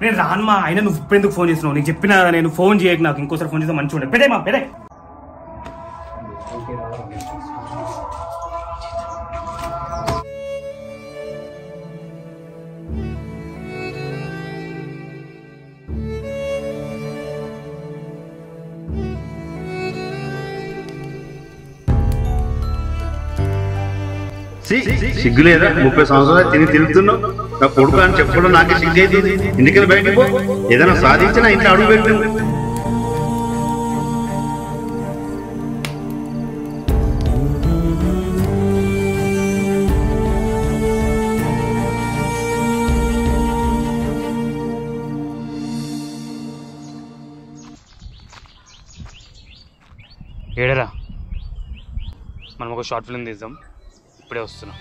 నేను రానమ్మా. అయినా నువ్వు ఇప్పుడు ఎందుకు ఫోన్ చేస్తున్నావు? నీకు చెప్పినా నేను ఫోన్ చేయకు, నాకు ఇంకోసారి ఫోన్ చేస్తే మంచిగా ఉండే. పెదేమా పెదే. సిగ్గులేదా? 30 సంవత్సరాలు తిరుగుతున్నావు. నా కొడుకు అని చెప్పడం నాకే సిగ్గు అవుతుంది. ఎందుకని బయటకు పో, ఏదైనా సాధించినా ఇంట్లో అడుగు పెట్టు. ఏడరా, మనం ఒక షార్ట్ ఫిల్మ్ తీద్దాం. ఇప్పుడే వస్తున్నాం.